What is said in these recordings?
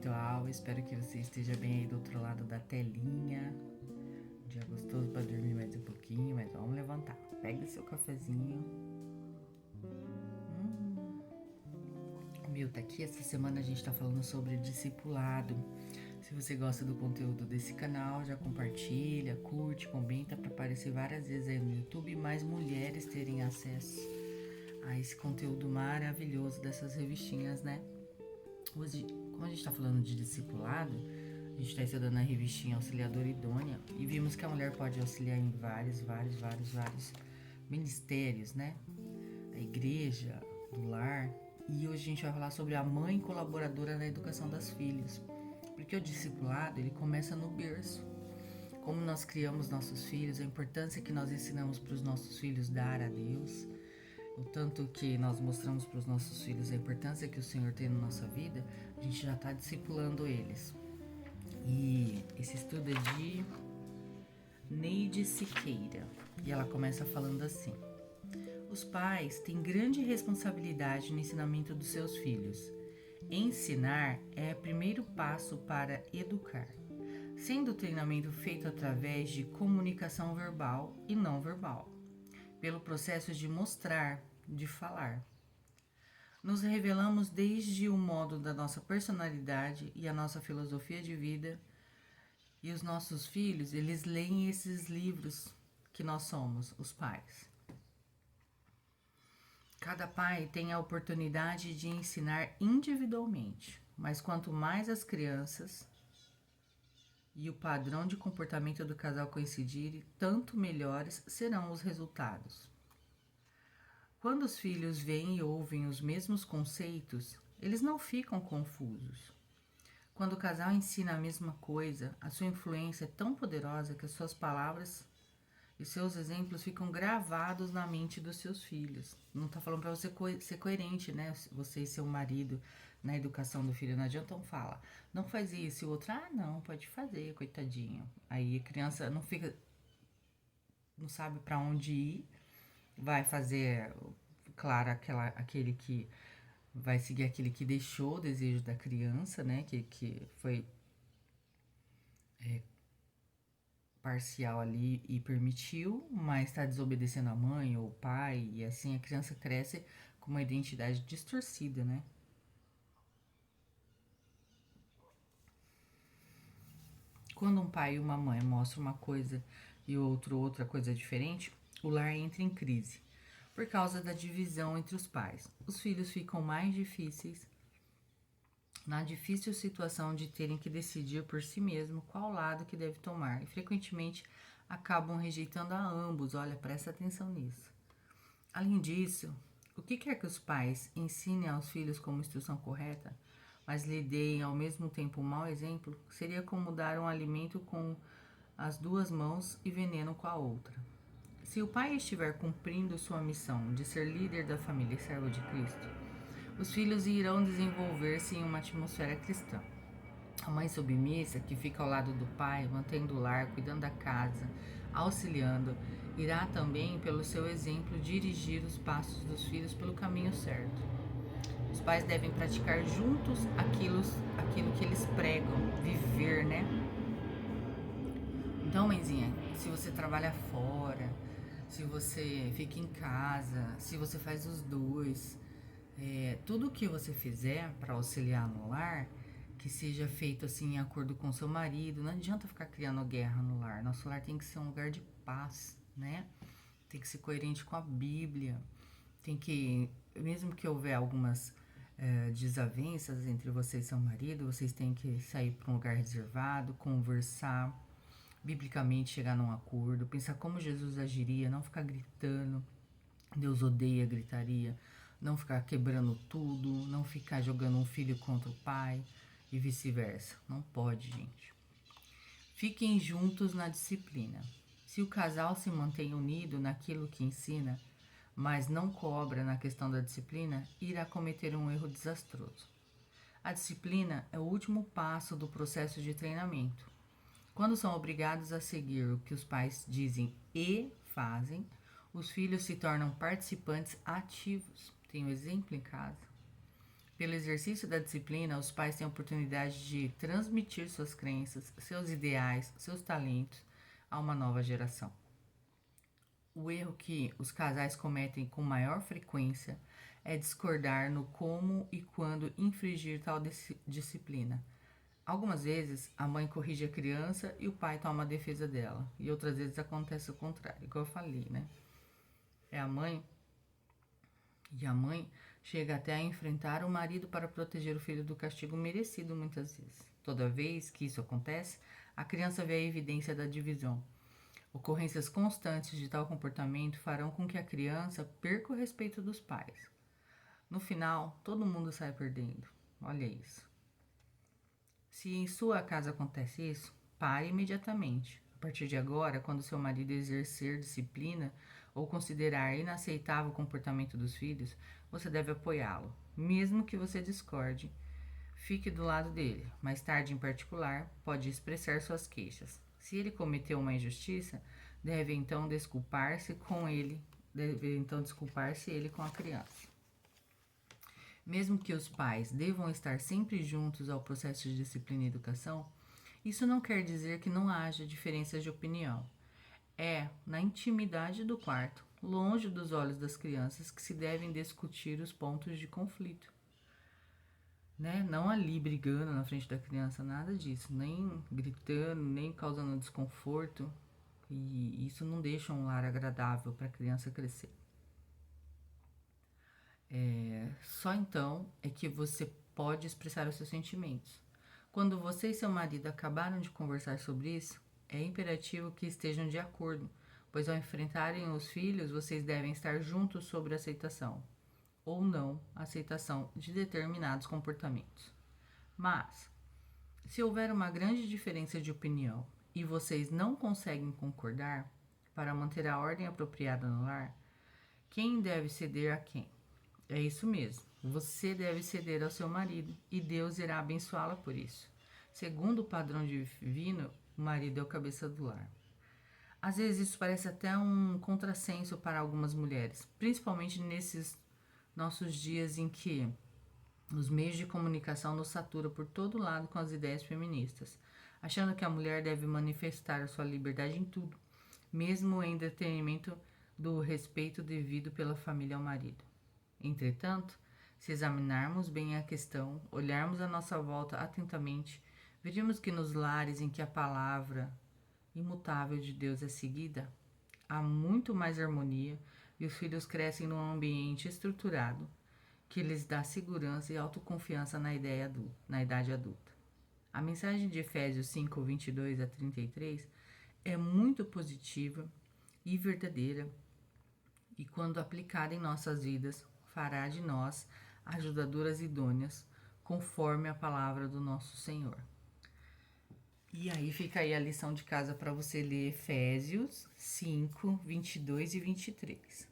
espiritual. Espero que você esteja bem aí do outro lado da telinha. Um dia gostoso para dormir mais um pouquinho, mas vamos levantar. Pega seu cafezinho. O meu tá aqui. Essa semana a gente tá falando sobre discipulado. Se você gosta do conteúdo desse canal, já compartilha, curte, comenta para aparecer várias vezes aí no YouTube e mais mulheres terem acesso a esse conteúdo maravilhoso dessas revistinhas, né? Hoje, como a gente está falando de discipulado, a gente está estudando a revistinha Auxiliadora Idônea e vimos que a mulher pode auxiliar em vários ministérios, né? Da igreja, do lar. E hoje a gente vai falar sobre a mãe colaboradora na educação das filhas. Porque o discipulado, ele começa no berço. Como nós criamos nossos filhos, a importância que nós ensinamos para os nossos filhos dar a Deus, o tanto que nós mostramos para os nossos filhos a importância que o Senhor tem na nossa vida, a gente já está discipulando eles. E esse estudo é de Neide Siqueira. E ela começa falando assim: os pais têm grande responsabilidade no ensinamento dos seus filhos. Ensinar é o primeiro passo para educar, sendo o treinamento feito através de comunicação verbal e não verbal, pelo processo de mostrar, de falar. Nos revelamos desde o modo da nossa personalidade e a nossa filosofia de vida, e os nossos filhos, eles leem esses livros que nós somos, os pais. Cada pai tem a oportunidade de ensinar individualmente, mas quanto mais as crianças e o padrão de comportamento do casal coincidirem, tanto melhores serão os resultados. Quando os filhos veem e ouvem os mesmos conceitos, eles não ficam confusos. Quando o casal ensina a mesma coisa, a sua influência é tão poderosa que as suas palavras e seus exemplos ficam gravados na mente dos seus filhos. Não está falando para você ser coerente, né? Você e seu marido na educação do filho. Não adianta um fala, não faz isso. E o outro, não, pode fazer, coitadinho. Aí a criança não sabe para onde ir, vai fazer, claro, aquele que vai seguir aquele que deixou o desejo da criança, né? Que foi parcial ali e permitiu, mas está desobedecendo a mãe ou o pai, e assim a criança cresce com uma identidade distorcida, né? Quando um pai e uma mãe mostram uma coisa e outra coisa diferente, o lar entra em crise. Por causa da divisão entre os pais, os filhos ficam mais difíceis na difícil situação de terem que decidir por si mesmo qual lado que deve tomar, e frequentemente acabam rejeitando a ambos. Olha, presta atenção nisso. Além disso, o que quer que os pais ensinem aos filhos como instrução correta, mas lhe deem ao mesmo tempo um mau exemplo, seria como dar um alimento com as duas mãos e veneno com a outra. Se o pai estiver cumprindo sua missão de ser líder da família e servo de Cristo, os filhos irão desenvolver-se em uma atmosfera cristã. A mãe submissa, que fica ao lado do pai, mantendo o lar, cuidando da casa, auxiliando, irá também, pelo seu exemplo, dirigir os passos dos filhos pelo caminho certo. Os pais devem praticar juntos aquilo que eles pregam, viver, né? Então, mãezinha, se você trabalha fora, se você fica em casa, se você faz os dois, tudo que você fizer para auxiliar no lar, que seja feito assim em acordo com seu marido. Não adianta ficar criando guerra no lar. Nosso lar tem que ser um lugar de paz, né? Tem que ser coerente com a Bíblia. Tem que, mesmo que houver algumas desavenças entre você e seu marido, vocês têm que sair para um lugar reservado, conversar, biblicamente chegar num acordo, pensar como Jesus agiria, não ficar gritando. Deus odeia gritaria. Não ficar quebrando tudo, não ficar jogando um filho contra o pai e vice-versa. Não pode, gente. Fiquem juntos na disciplina. Se o casal se mantém unido naquilo que ensina, mas não cobra na questão da disciplina, irá cometer um erro desastroso. A disciplina é o último passo do processo de treinamento. Quando são obrigados a seguir o que os pais dizem e fazem, os filhos se tornam participantes ativos. Tem um exemplo em casa. Pelo exercício da disciplina, os pais têm a oportunidade de transmitir suas crenças, seus ideais, seus talentos a uma nova geração. O erro que os casais cometem com maior frequência é discordar no como e quando infringir tal disciplina. Algumas vezes a mãe corrige a criança e o pai toma a defesa dela, e outras vezes acontece o contrário, igual eu falei, né? É a mãe E a mãe chega até a enfrentar o marido para proteger o filho do castigo merecido muitas vezes. Toda vez que isso acontece, a criança vê a evidência da divisão. Ocorrências constantes de tal comportamento farão com que a criança perca o respeito dos pais. No final, todo mundo sai perdendo. Olha isso. Se em sua casa acontece isso, pare imediatamente. A partir de agora, quando seu marido exercer disciplina ou considerar inaceitável o comportamento dos filhos, você deve apoiá-lo, mesmo que você discorde. Fique do lado dele. Mais tarde, em particular, pode expressar suas queixas. Se ele cometeu uma injustiça, deve então desculpar-se ele com a criança. Mesmo que os pais devam estar sempre juntos ao processo de disciplina e educação, isso não quer dizer que não haja diferenças de opinião. É na intimidade do quarto, longe dos olhos das crianças, que se devem discutir os pontos de conflito. Né? Não ali brigando na frente da criança, nada disso, nem gritando, nem causando desconforto. E isso não deixa um lar agradável para a criança crescer. Só então é que você pode expressar os seus sentimentos. Quando você e seu marido acabaram de conversar sobre isso, é imperativo que estejam de acordo, pois ao enfrentarem os filhos, vocês devem estar juntos sobre a aceitação ou não aceitação de determinados comportamentos. Mas, se houver uma grande diferença de opinião e vocês não conseguem concordar para manter a ordem apropriada no lar, quem deve ceder a quem? É isso mesmo. Você deve ceder ao seu marido e Deus irá abençoá-la por isso. Segundo o padrão divino, o marido é o cabeça do lar. Às vezes isso parece até um contrassenso para algumas mulheres, principalmente nesses nossos dias em que os meios de comunicação nos saturam por todo lado com as ideias feministas, achando que a mulher deve manifestar a sua liberdade em tudo, mesmo em detrimento do respeito devido pela família ao marido. Entretanto, se examinarmos bem a questão, olharmos à nossa volta atentamente, veríamos que nos lares em que a palavra imutável de Deus é seguida, há muito mais harmonia e os filhos crescem num ambiente estruturado que lhes dá segurança e autoconfiança na idade adulta. A mensagem de Efésios 5, 22 a 33 é muito positiva e verdadeira e, quando aplicada em nossas vidas, fará de nós ajudadoras idôneas, conforme a palavra do nosso Senhor. E aí fica aí a lição de casa para você ler Efésios 5, 22 e 23.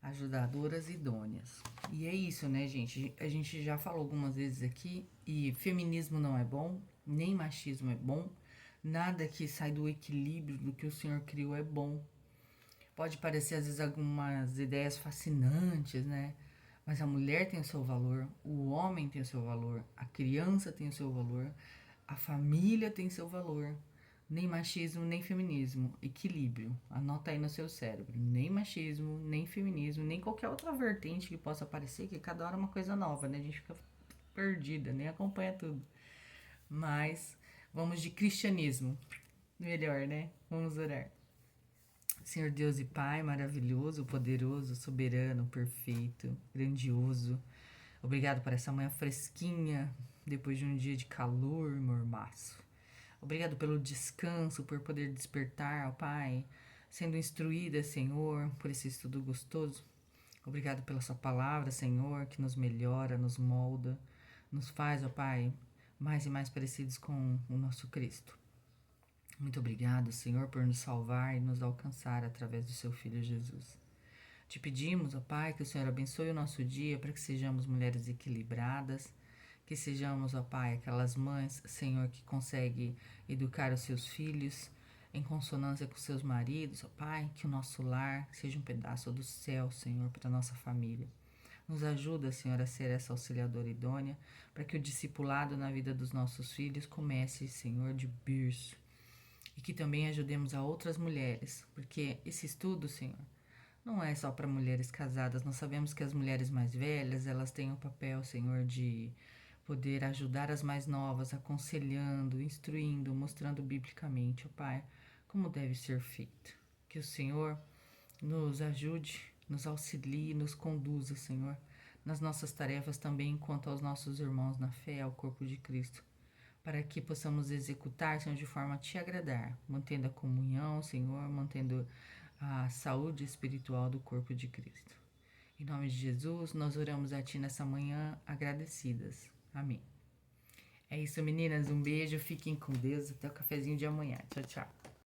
Ajudadoras idôneas. E é isso, né, gente? A gente já falou algumas vezes aqui, e feminismo não é bom, nem machismo é bom, nada que sai do equilíbrio do que o Senhor criou é bom. Pode parecer às vezes algumas ideias fascinantes, né? Mas a mulher tem o seu valor, o homem tem o seu valor, a criança tem o seu valor, a família tem seu valor. Nem machismo, nem feminismo. Equilíbrio. Anota aí no seu cérebro. Nem machismo, nem feminismo, nem qualquer outra vertente que possa aparecer, que cada hora é uma coisa nova, né? A gente fica perdida, nem acompanha tudo. Mas vamos de cristianismo. Melhor, né? Vamos orar. Senhor Deus e Pai, maravilhoso, poderoso, soberano, perfeito, grandioso. Obrigado por essa manhã fresquinha, depois de um dia de calor mormaço. Obrigado pelo descanso, por poder despertar, ó Pai, sendo instruída, Senhor, por esse estudo gostoso. Obrigado pela sua palavra, Senhor, que nos melhora, nos molda, nos faz, ó Pai, mais e mais parecidos com o nosso Cristo. Muito obrigado, Senhor, por nos salvar e nos alcançar através do seu Filho Jesus. Te pedimos, ó Pai, que o Senhor abençoe o nosso dia para que sejamos mulheres equilibradas, que sejamos, ó Pai, aquelas mães, Senhor, que conseguem educar os seus filhos em consonância com seus maridos, ó Pai, que o nosso lar seja um pedaço do céu, Senhor, para a nossa família. Nos ajuda, Senhor, a ser essa auxiliadora idônea, para que o discipulado na vida dos nossos filhos comece, Senhor, de berço. E que também ajudemos a outras mulheres, porque esse estudo, Senhor, não é só para mulheres casadas. Nós sabemos que as mulheres mais velhas, elas têm o papel, Senhor, de poder ajudar as mais novas, aconselhando, instruindo, mostrando biblicamente, ó Pai, como deve ser feito. Que o Senhor nos ajude, nos auxilie, nos conduza, Senhor, nas nossas tarefas também quanto aos nossos irmãos na fé, ao corpo de Cristo, para que possamos executar, Senhor, de forma a te agradar, mantendo a comunhão, Senhor, mantendo a saúde espiritual do corpo de Cristo. Em nome de Jesus, nós oramos a Ti nessa manhã agradecidas. Amém. É isso, meninas. Um beijo, fiquem com Deus. Até o cafezinho de amanhã. Tchau, tchau.